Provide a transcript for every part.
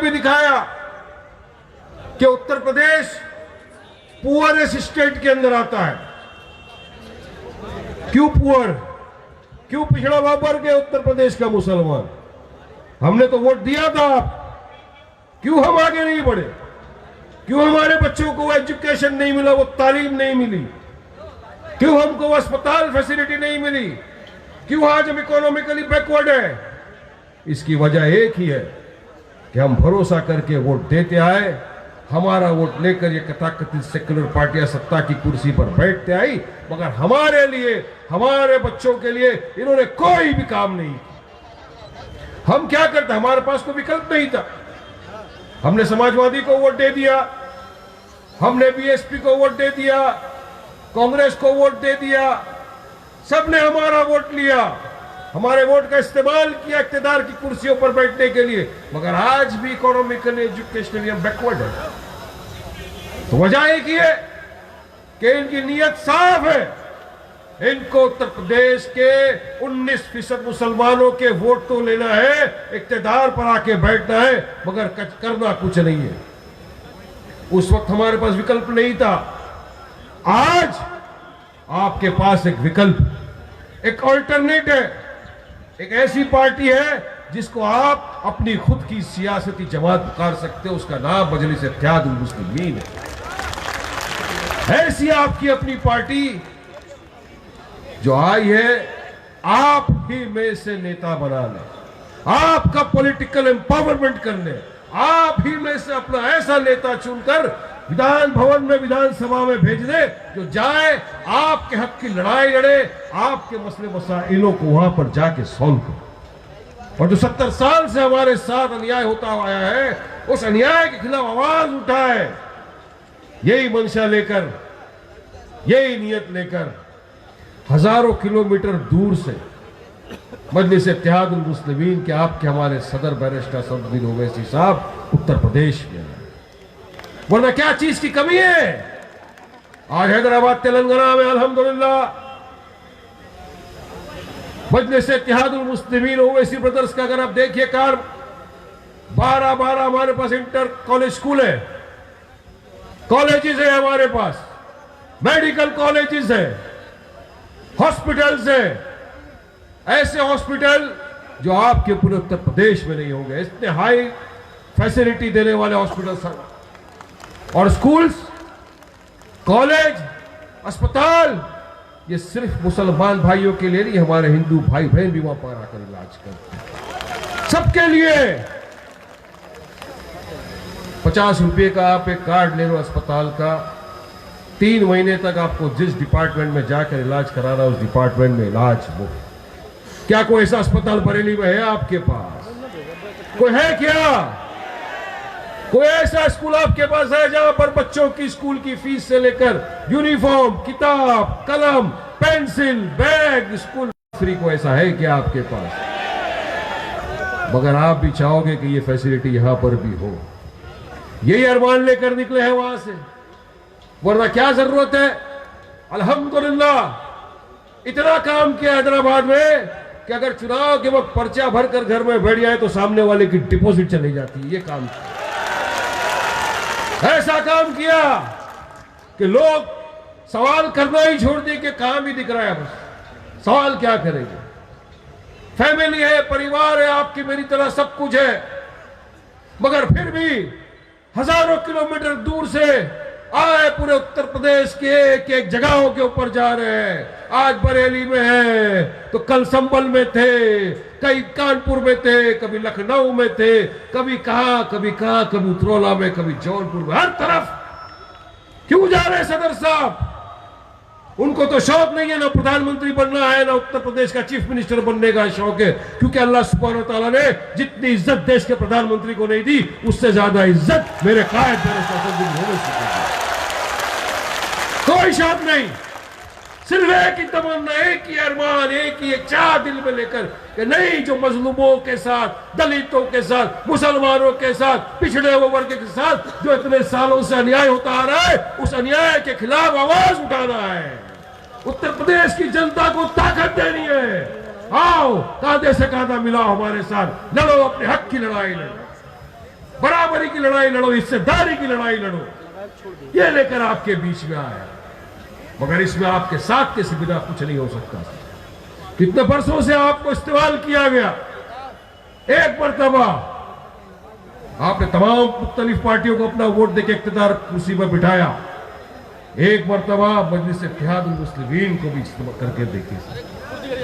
भी दिखाया कि उत्तर प्रदेश पुअरेस्ट स्टेट के अंदर आता है। क्यों पुअर, क्यों पिछड़ा हुआ वर्ग है उत्तर प्रदेश का मुसलमान? हमने तो वोट दिया था, क्यों हम आगे नहीं बढ़े? क्यों हमारे बच्चों को एजुकेशन नहीं मिला, वो तालीम नहीं मिली? क्यों हमको अस्पताल फैसिलिटी नहीं मिली? क्यों आज हम इकोनॉमिकली बैकवर्ड है? इसकी वजह एक ही है कि हम भरोसा करके वोट देते आए। हमारा वोट लेकर ये कथाकथित सेक्युलर पार्टियां सत्ता की कुर्सी पर बैठते आई, मगर हमारे लिए, हमारे बच्चों के लिए इन्होंने कोई भी काम नहीं किया। हम क्या करते, हमारे पास कोई विकल्प नहीं था। हमने समाजवादी को वोट दे दिया, हमने बीएसपी को वोट दे दिया, कांग्रेस को वोट दे दिया, सबने हमारा वोट लिया, हमारे वोट का इस्तेमाल किया इख्तियार की कुर्सियों पर बैठने के लिए, मगर आज भी इकोनॉमिकली एजुकेशनली हम बैकवर्ड है। तो वजह एक ही है कि इनकी नीयत साफ है, इनको उत्तर प्रदेश के 19% मुसलमानों के वोट तो लेना है, इख्तियार पर आके बैठना है, मगर करना कुछ नहीं है। उस वक्त हमारे पास विकल्प नहीं था, आज आपके पास एक विकल्प, एक ऑल्टरनेट है, एक ऐसी पार्टी है जिसको आप अपनी खुद की सियासती जमात पुकार सकते हो, उसका नाम मजलिस इत्तेहादुल मुस्लिमीन है। ऐसी आपकी अपनी पार्टी जो आई है आप ही में से नेता बनाने, आपका पॉलिटिकल एम्पावरमेंट करने, आप ही में से अपना ऐसा नेता चुनकर विधान भवन में, विधानसभा में भेज दे जो जाए आपके हक की लड़ाई लड़े, आपके मसले मसाइलों को वहां पर जाके सॉल्व करे। और जो 70 साल से हमारे साथ अन्याय होता आया है, उस अन्याय के खिलाफ आवाज उठाए, यही मंशा लेकर, यही नियत लेकर हजारों किलोमीटर दूर से मजलिस इत्तेहादुल मुस्लिमीन के आपके हमारे सदर बैरिस्टर असदुद्दीन ओवैसी साहब उत्तर प्रदेश में, वरना क्या चीज की कमी है? आज हैदराबाद तेलंगाना में अल्हम्दुलिल्लाह मजलिस इत्तेहादुल मुस्लिमीन ओवैसी ब्रदर्स का अगर आप देखिए कार 12 हमारे पास इंटर कॉलेज स्कूल है, कॉलेजेस है हमारे पास, मेडिकल कॉलेजेस है, हॉस्पिटल्स है, ऐसे हॉस्पिटल जो आपके पूरे उत्तर प्रदेश में नहीं होंगे, इतने हाई फैसिलिटी देने वाले हॉस्पिटल और स्कूल्स, कॉलेज, अस्पताल, ये सिर्फ मुसलमान भाइयों के लिए नहीं, हमारे हिंदू भाई बहन भी वहां पर आकर इलाज करते हैं, सबके लिए। 50 रुपए का आप एक कार्ड ले लो अस्पताल का, 3 महीने तक आपको जिस डिपार्टमेंट में जाकर इलाज कराना, उस डिपार्टमेंट में इलाज हो। क्या कोई ऐसा अस्पताल बरेली में है आपके पास? कोई है क्या? कोई ऐसा स्कूल आपके पास है जहां पर बच्चों की स्कूल की फीस से लेकर यूनिफॉर्म, किताब, कलम, पेंसिल, बैग, स्कूल फ्री? को ऐसा है क्या आपके पास? मगर आप भी चाहोगे कि ये फैसिलिटी यहां पर भी हो, यही अरमान लेकर निकले हैं वहां से, वरना क्या जरूरत है? अल्हम्दुलिल्लाह इतना काम किया हैदराबाद में कि अगर चुनाव के वक्त पर्चा भरकर घर में बैठ जाए तो सामने वाले की डिपॉजिट चली जाती है। ये काम ऐसा काम किया कि लोग सवाल करना ही छोड़ दिए कि काम ही दिख रहा है, बस सवाल क्या करेंगे? फैमिली है, परिवार है, आपकी मेरी तरह सब कुछ है, मगर फिर भी हजारों किलोमीटर दूर से आए पूरे उत्तर प्रदेश के एक एक जगहों के ऊपर जा रहे हैं। आज बरेली में है तो कल संभल में थे, कई कानपुर में थे, कभी लखनऊ में थे, कभी कहां, कभी उतरौला में, कभी जौनपुर में, हर तरफ क्यों जा रहे हैं सदर साहब? उनको तो शौक नहीं है, ना प्रधानमंत्री बनना है, ना उत्तर प्रदेश का चीफ मिनिस्टर बनने का शौक है, क्योंकि अल्लाह सुब्हानहू व तआला ने जितनी इज्जत देश के प्रधानमंत्री को नहीं दी, उससे ज्यादा इज्जत मेरे कायद कोई शौक नहीं, सिर्फ एक ही तमन्ना, एक ही अरमान, एक ही चाह दिल में लेकर कि नहीं, जो मजलूमों के साथ, दलितों के साथ, मुसलमानों के साथ, पिछड़े हुए वर्ग के साथ जो इतने सालों से अन्याय होता आ रहा है, उस अन्याय के खिलाफ आवाज उठाना है। उत्तर प्रदेश की जनता को ताकत देनी है। आओ कांधे से कांधा मिलाओ, हमारे साथ लड़ो, अपने हक की लड़ाई लड़ो। बड़ा बराबरी की लड़ाई लड़ो, हिस्सेदारी की लड़ाई लड़ो, ये लेकर आपके बीच में आया। मगर इसमें आपके साथ के बिना कुछ नहीं हो सकता। कितने वर्षों से आपको इस्तेमाल किया गया। एक मर्तबा आपने तमाम मुख्तलिफ पार्टियों को अपना वोट देकर इख्तियार कुर्सी पर बिठाया। एक मर्तबा मजलिस इत्तेहादुल मुस्लिमीन को भी इस्तेमाल करके देखिए।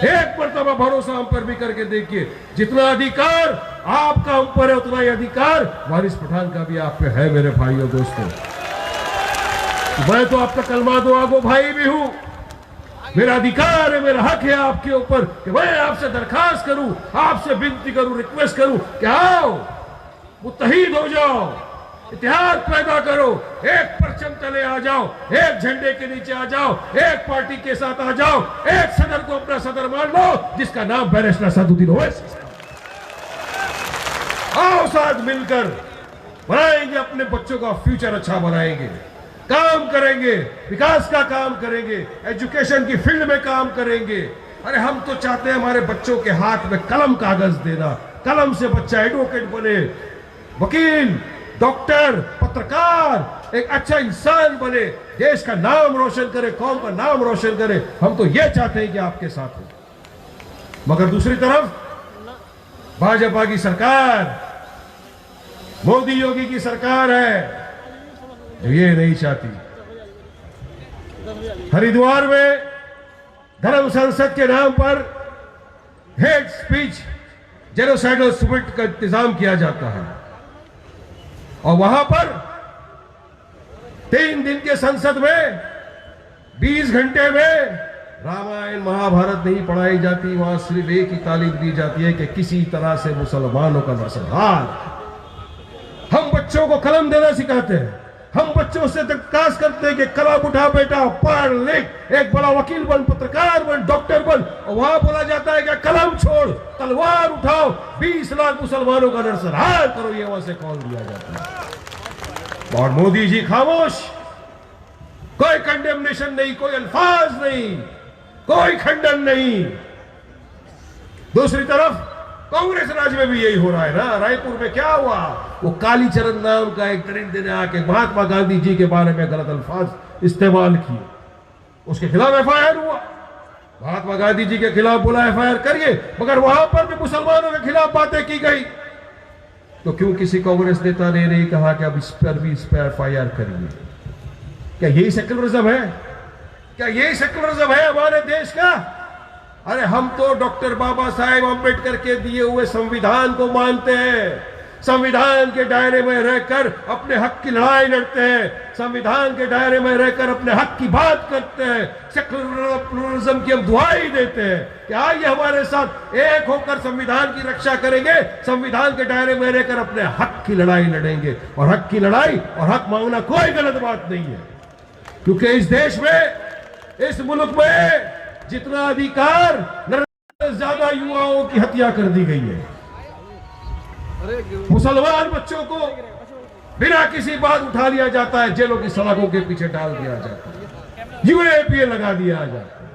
एक मर्तबा भरोसा हम पर भी करके देखिए। जितना अधिकार आपका हम पर है, उतना ही अधिकार वारिस पठान का भी आप पे है। मेरे भाइयों दोस्तों, मैं तो आपका कलमा दुआ गो भाई भी हूं। मेरा अधिकार है, मेरा हक है आपके ऊपर कि मैं आपसे दरखास्त करूं, आपसे विनती करूं, रिक्वेस्ट करूं कि आओ मुत्तहीद हो जाओ, इत्तेहाद पैदा करो, एक परचम तले आ जाओ, एक झंडे के नीचे आ जाओ, एक पार्टी के साथ आ जाओ, एक सदर को अपना सदर मान लो जिसका नाम बैरिस्टर असदुद्दीन ओवैसी। आओ साथ मिलकर बनाएंगे, अपने बच्चों का फ्यूचर अच्छा बनाएंगे, काम करेंगे, विकास का काम करेंगे, एजुकेशन की फील्ड में काम करेंगे। अरे हम तो चाहते हैं हमारे बच्चों के हाथ में कलम कागज देना, कलम से बच्चा एडवोकेट बने, वकील, डॉक्टर, पत्रकार, एक अच्छा इंसान बने, देश का नाम रोशन करे, कौम का नाम रोशन करे। हम तो ये चाहते हैं कि आपके साथ हो। मगर दूसरी तरफ भाजपा की सरकार, मोदी योगी की सरकार है जो ये नहीं चाहती। हरिद्वार में धर्म संसद के नाम पर हेट स्पीच, जेनोसाइडल सुमिट का इंतजाम किया जाता है और वहां पर 3 दिन के संसद में 20 घंटे में रामायण महाभारत नहीं पढ़ाई जाती। वहां सिर्फ एक ही तालीम दी जाती है कि किसी तरह से मुसलमानों का नरसंहार। हम बच्चों को कलम देना सिखाते हैं, हम बच्चों से दरखास्त करते हैं कि कलम उठा बेटा, पढ़ लिख, एक बड़ा वकील बन, पत्रकार बन, डॉक्टर बन। और वहां बोला जाता है कि कलम छोड़, तलवार उठाओ, 20 लाख मुसलमानों का नरसंहार करो। ये वहां से कॉल दिया जाता है और मोदी जी खामोश, कोई कंडेमनेशन नहीं, कोई अल्फाज नहीं, कोई खंडन नहीं। दूसरी तरफ कांग्रेस राज्य में भी यही हो रहा है ना। रायपुर में क्या हुआ, वो कालीचरण नाम का एक दरिंदे ने आके महात्मा गांधी जी के बारे में गलत अल्फाज इस्तेमाल किए, उसके खिलाफ एफआईआर हुआ। महात्मा गांधी जी के खिलाफ बोला एफआईआर करिए, मगर वहां पर भी मुसलमानों के खिलाफ बातें की गई। तो क्यों किसी कांग्रेस नेता ने नहीं कहा कि अब इस पर भी एफआईआर करिए? क्या यही सेक्युलरिज्म है? क्या यही सेक्युलरिज्म है हमारे देश का? अरे हम तो डॉक्टर बाबा साहेब अम्बेडकर के दिए हुए संविधान को मानते हैं, संविधान के दायरे में रहकर अपने हक की लड़ाई लड़ते हैं, संविधान के दायरे में रहकर अपने हक की बात करते हैं, सेक्युलरिज्म की हम दुहाई देते हैं कि आइए हमारे साथ एक होकर संविधान की रक्षा करेंगे, संविधान के दायरे में रहकर अपने हक की लड़ाई लड़ेंगे। और हक की लड़ाई और हक मांगना कोई गलत बात नहीं है, क्योंकि इस देश में, इस मुल्क में जितना अधिकार, ज्यादा युवाओं की हत्या कर दी गई है। मुसलमान बच्चों को बिना किसी बात उठा लिया जाता है, जेलों की सड़कों के पीछे डाल दिया जाता है, यूएपीए लगा दिया जाता है।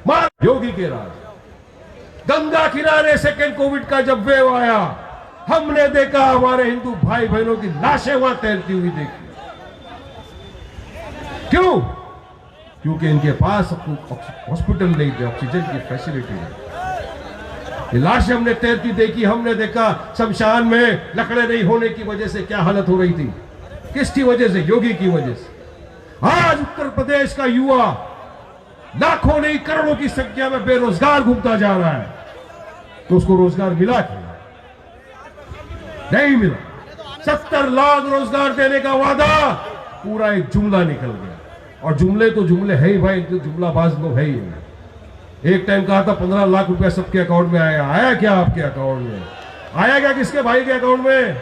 मां योगी के राज। गंगा किनारे सेकेंड कोविड का जब वेव आया, हमने देखा हमारे हिंदू भाई बहनों की लाशें वहां तैरती हुई देखी। क्यों? क्योंकि इनके पास हॉस्पिटल नहीं थे, ऑक्सीजन की फैसिलिटी नहीं। ये लाशें हमने तैरती देखी, हमने देखा शमशान में लकड़े नहीं होने की वजह से क्या हालत हो रही थी। किसकी वजह से? योगी की वजह से। आज उत्तर प्रदेश का युवा लाखों नहीं करोड़ों की संख्या में बेरोजगार घूमता जा रहा है, तो उसको रोजगार मिला क्यों? नहीं मिला। 70 लाख रोजगार देने का वादा पूरा एक जुमला निकल गया। और जुमले तो जुमले है ही भाई, तो जुमलाबाज लोग है ही। एक टाइम कहा था 15 लाख रुपया सबके अकाउंट में आया। आया क्या आपके अकाउंट में? आया क्या किसके भाई के अकाउंट में?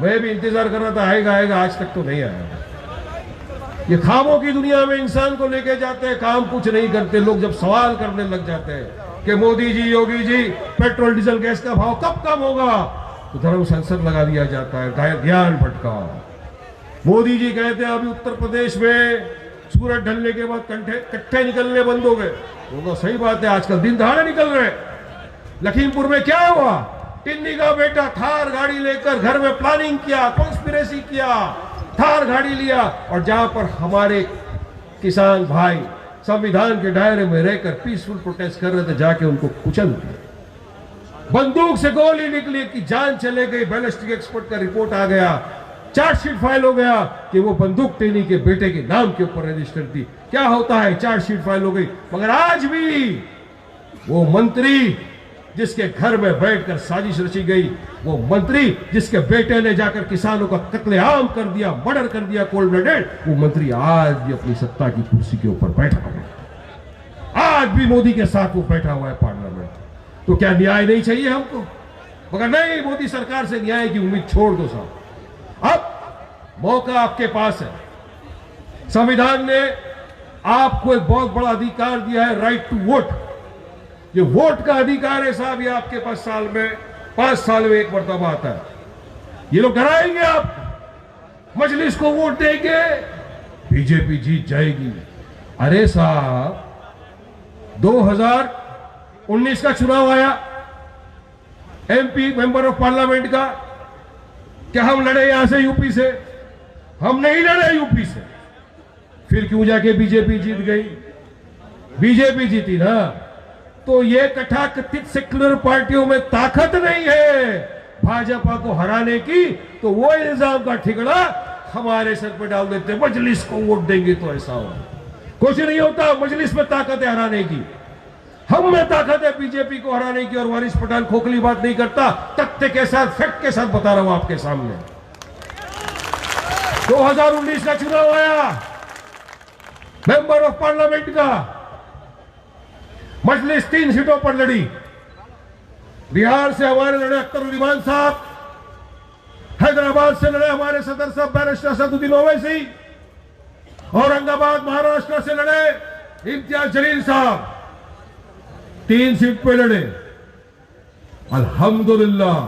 मैं भी इंतजार कर रहा था आएगा आएगा, आज तक तो नहीं आया। ये खामों की दुनिया में इंसान को लेके जाते हैं, काम कुछ नहीं करते। लोग जब सवाल करने लग जाते हैं कि Modi ji, Yogi ji, petrol diesel gas का भाव कब कम होगा, तो धर्म संसद लगा दिया जाता है, ध्यान भटका। मोदी जी कहते हैं अभी उत्तर प्रदेश में सूरज ढलने के बाद कट्ठे निकलने बंद हो गए। वो तो सही बात है, आजकल दिन दहाड़े निकल रहे। लखीमपुर में क्या हुआ? टिन्नी का बेटा थार गाड़ी लेकर घर में प्लानिंग किया, कॉन्स्पिरेसी किया, थार गाड़ी लिया और जहां पर हमारे किसान भाई संविधान के दायरे में रहकर पीसफुल प्रोटेस्ट कर रहे थे, जाके उनको कुचल दिया। बंदूक से गोली निकली कि जान चले गई। बैलिस्टिक एक्सपर्ट का रिपोर्ट आ गया, चार्जशीट फाइल हो गया कि वो बंदूक टिन्नी के बेटे के नाम के ऊपर रजिस्टर थी। क्या होता है, चार्जशीट फाइल हो गई। मगर आज भी वो मंत्री जिसके घर में बैठकर साजिश रची गई, वो मंत्री जिसके बेटे ने जाकर किसानों का कत्लेआम कर दिया, मर्डर कर दिया कोल्ड ब्लडेड, वो मंत्री आज भी अपनी सत्ता की कुर्सी के ऊपर बैठा हुआ है। आज भी मोदी के साथ वो बैठा हुआ है पार्लियामेंट। तो क्या न्याय नहीं चाहिए हमको? मगर नहीं, मोदी सरकार से न्याय की उम्मीद छोड़ दो साहब। अब मौका आपके पास है। संविधान ने आपको एक बहुत बड़ा अधिकार दिया है, राइट टू वोट। ये वोट का अधिकार है साहब, ये आपके पास साल में 5 साल में एक मरतबा आता है। ये लोग डराएंगे आप, मजलिस को वोट देंगे, बीजेपी जीत जाएगी। अरे साहब, 2019 का चुनाव आया, एमपी मेंबर ऑफ पार्लियामेंट का, क्या हम लड़े यहां से यूपी से? हम नहीं लड़े यूपी से। फिर क्यों जाके बीजेपी जीत गई? बीजेपी जीती ना, तो ये कथाकथित सेक्युलर पार्टियों में ताकत नहीं है भाजपा को हराने की, तो वो इल्जाम का ठिकड़ा हमारे सर पर डाल देते, मजलिस को वोट देंगे तो ऐसा हो। कुछ नहीं होता, मजलिस में ताकत है हराने की, हम में ताकत है बीजेपी को हराने की। और वारिस पठान खोखली बात नहीं करता, तथ्य के साथ, फैक्ट के साथ बता रहा हूं आपके सामने। 2019 का चुनाव आया मेंबर ऑफ पार्लियामेंट का, मजलिस 3 सीटों पर लड़ी। बिहार से हमारे लड़े अख्तरुल साहब, हैदराबाद से लड़े हमारे सदर साहब बैरिस्टर असदुद्दीन ओवैसी, औरंगाबाद महाराष्ट्र से लड़े इम्तियाज जलील साहब, 3 सीट पे लड़े। अल्हम्दुलिल्लाह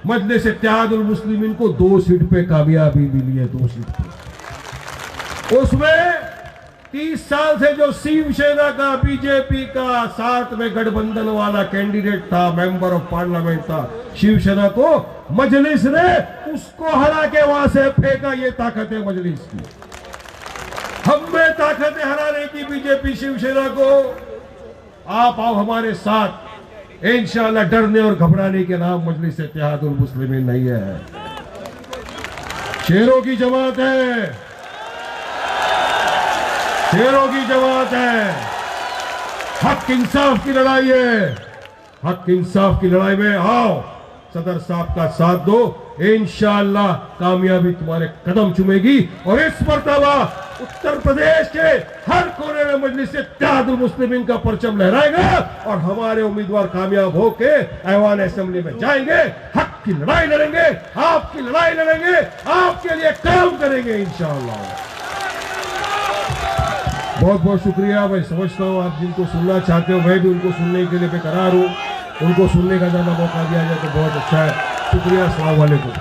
मजलिस इत्तेहादुल मुस्लिमीन को 2 सीट पे कामयाबी मिली है, 2 सीट पे। उसमें 30 साल से जो शिवसेना का, बीजेपी का साथ में गठबंधन वाला कैंडिडेट था, मेंबर ऑफ पार्लियामेंट था, शिवसेना को मजलिस ने उसको हरा के वहां से फेंका। ये ताकत है मजलिस की। हम में ताकत है हराने की बीजेपी शिवसेना को। आप आओ हमारे साथ, इंशाअल्लाह डरने और घबराने के नाम मजलिस इत्तेहादुल मुस्लिमीन नहीं है। शेरों की जमात है, शेरों की जमात है। हक इंसाफ की लड़ाई है। हक इंसाफ की लड़ाई में आओ, सदर साहब का साथ दो, इंशाअल्लाह कामयाबी तुम्हारे कदम चूमेगी। और इस मर्तबा उत्तर प्रदेश के हर कोने में मजलिस इत्तेहादुल मुस्लिमीन का परचम लहराएगा और हमारे उम्मीदवार कामयाब होके ऐवान असेंबली में जाएंगे, हक की लड़ाई लड़ेंगे, आपकी लड़ाई लड़ेंगे, आपके लिए काम करेंगे इंशाअल्लाह। बहुत बहुत शुक्रिया। मैं समझता हूँ आप जिनको सुनना चाहते हो, मैं भी उनको सुनने के लिए बेकरार हूँ। उनको सुनने का ज्यादा मौका दिया जाए तो बहुत अच्छा है। शुक्रिया। अस्सलाम वालेकुम।